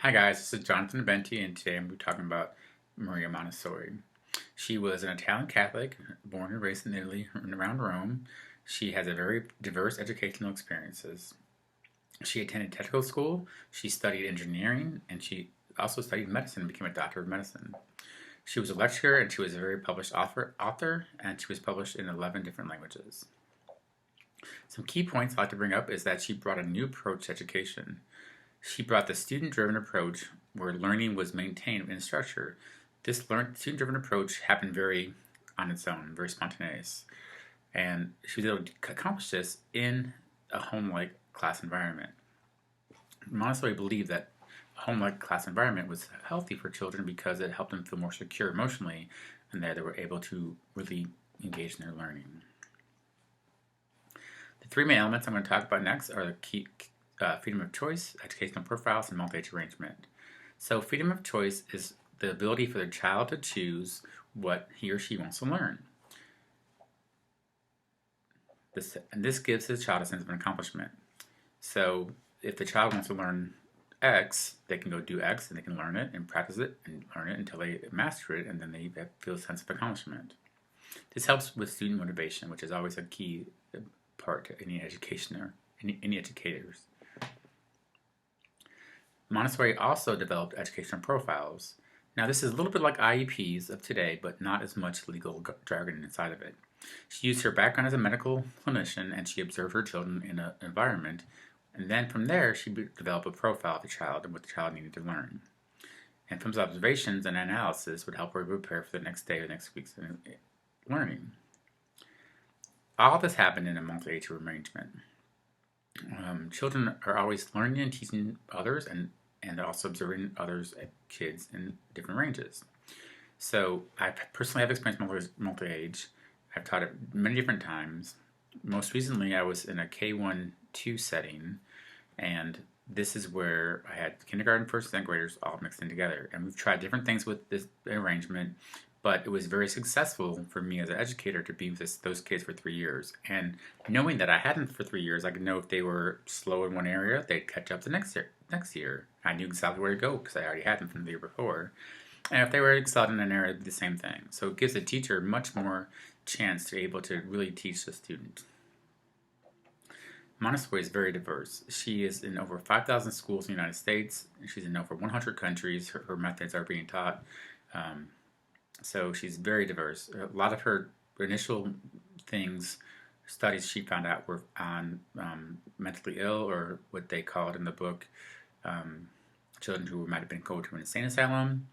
Hi guys, this is Jonathan Benti, and today I'm going to be talking about Maria Montessori. She was an Italian Catholic, born and raised in Italy and around Rome. She has a very diverse educational experiences. She attended technical school, she studied engineering, and she also studied medicine and became a doctor of medicine. She was a lecturer and she was a very published author, and she was published in 11 different languages. Some key points I'd like to bring up is that she brought a new approach to education. She brought the student-driven approach where learning was maintained in structure. This student-driven approach happened very on its own, very spontaneous. And she was able to accomplish this in a home-like class environment. Montessori believed that a home-like class environment was healthy for children because it helped them feel more secure emotionally, and that they were able to really engage in their learning. The three main elements I'm going to talk about next are the key freedom of choice, educational profiles, and multi-age arrangement. So freedom of choice is the ability for the child to choose what he or she wants to learn. This gives the child a sense of an accomplishment. So if the child wants to learn X, they can go do X and they can learn it and practice it and learn it until they master it, and then they feel a sense of accomplishment. This helps with student motivation, which is always a key part to any educator. Montessori also developed educational profiles. Now this is a little bit like IEPs of today, but not as much legal jargon inside of it. She used her background as a medical clinician and she observed her children in an environment, and then from there she developed a profile of the child and what the child needed to learn. And from those observations and analysis would help her prepare for the next day or next week's learning. All this happened in a multi-age arrangement. Children are always learning and teaching others and also observing others, kids in different ranges. So I personally have experienced multi-age. I've taught it many different times. Most recently I was in a K1-2 setting, and this is where I had kindergarten, first, and second graders all mixed in together. And we've tried different things with this arrangement, but it was very successful for me as an educator to be with those kids for 3 years. And knowing that I had them for 3 years, I could know if they were slow in one area, they'd catch up the next year. I knew exactly where to go because I already had them from the year before. And if they were excelled in an area, it'd be the same thing. So it gives the teacher much more chance to be able to really teach the student. Montessori is very diverse. She is in over 5,000 schools in the United States. She's in over 100 countries. Her methods are being taught. So she's very diverse. A lot of her initial studies she found out were on mentally ill, or what they call it in the book, children who might have been go to an insane asylum.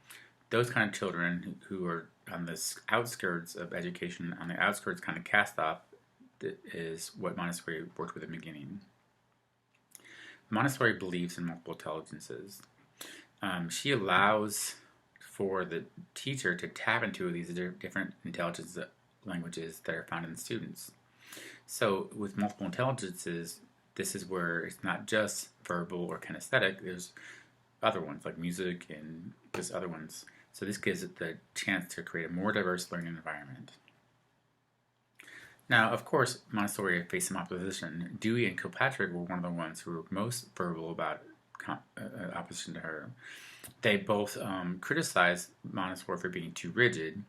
Those kind of children who are on the outskirts of education, on the outskirts, kind of cast off, is what Montessori worked with in the beginning. Montessori believes in multiple intelligences. She allows for the teacher to tap into these different intelligence languages that are found in the students. So with multiple intelligences, this is where it's not just verbal or kinesthetic. There's other ones like music and just other ones. So this gives it the chance to create a more diverse learning environment. Now, of course, Montessori faced some opposition. Dewey and Kilpatrick were one of the ones who were most verbal about opposition to her. They both criticized Montessori for being too rigid,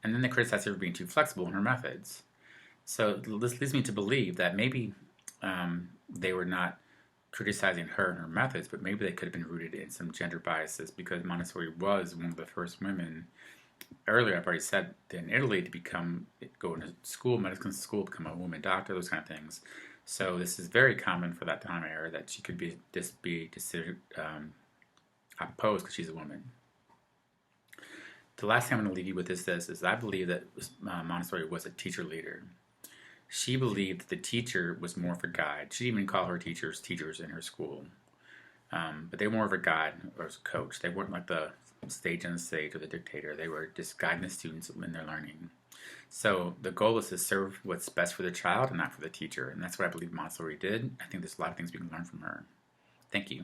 and then they criticized her for being too flexible in her methods. So this leads me to believe that maybe they were not criticizing her and her methods, but maybe they could have been rooted in some gender biases, because Montessori was one of the first women, earlier I've already said, in Italy to go into school, medical school, become a woman doctor, those kind of things. So this is very common for that time era, that she could be opposed because she's a woman. The last thing I'm going to leave you with is I believe that Montessori was a teacher leader. She believed that the teacher was more of a guide. She didn't even call her teachers in her school. But they were more of a guide or as a coach. They weren't like the sage on the stage or the dictator. They were just guiding the students in their learning. So the goal is to serve what's best for the child and not for the teacher. And that's what I believe Montessori did. I think there's a lot of things we can learn from her. Thank you.